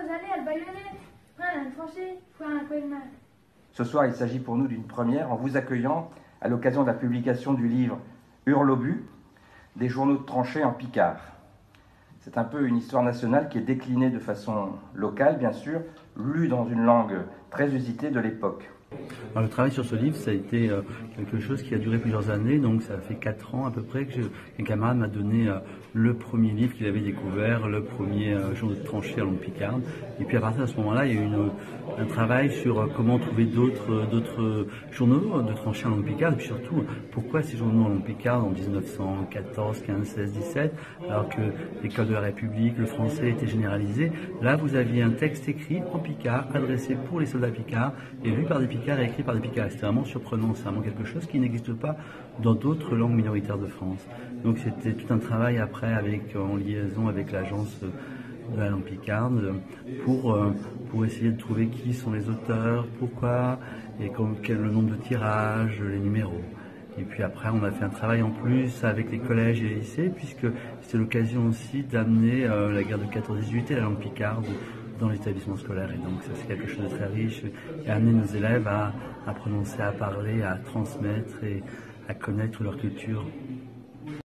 années, elle baïonnait, après elle tranchait, après un peu de mal. Ce soir, il s'agit pour nous d'une première en vous accueillant à l'occasion de la publication du livre Hurlobus, des journaux de tranchées en Picard. C'est un peu une histoire nationale qui est déclinée de façon locale, bien sûr, lue dans une langue très usitée de l'époque. Alors, le travail sur ce livre, ça a été quelque chose qui a duré plusieurs années, donc ça fait 4 ans à peu près qu'un camarade m'a donné le premier livre qu'il avait découvert, le premier journal de tranchée à langue picarde. Et puis à partir de ce moment-là, il y a eu un travail sur comment trouver d'autres journaux de tranchée en langue picarde, et puis surtout pourquoi ces journaux en langue picarde en 1914, 15, 16, 17, alors que l'école de la République, le français était généralisé. Là, vous aviez un texte écrit en picard, adressé pour les soldats picards, et lu par des picards et écrit par des picards. C'était vraiment surprenant, c'est vraiment quelque chose qui n'existe pas dans d'autres langues minoritaires de France. Donc c'était tout un travail après en liaison avec l'agence de la langue picarde pour essayer de trouver qui sont les auteurs, pourquoi, et quel le nombre de tirages, les numéros. Et puis après, on a fait un travail en plus avec les collèges et les lycées, puisque c'était l'occasion aussi d'amener la guerre de 14-18 et la langue picarde dans l'établissement scolaire. Et donc ça, c'est quelque chose de très riche, et amener nos élèves à prononcer, à parler, à transmettre et à connaître leur culture.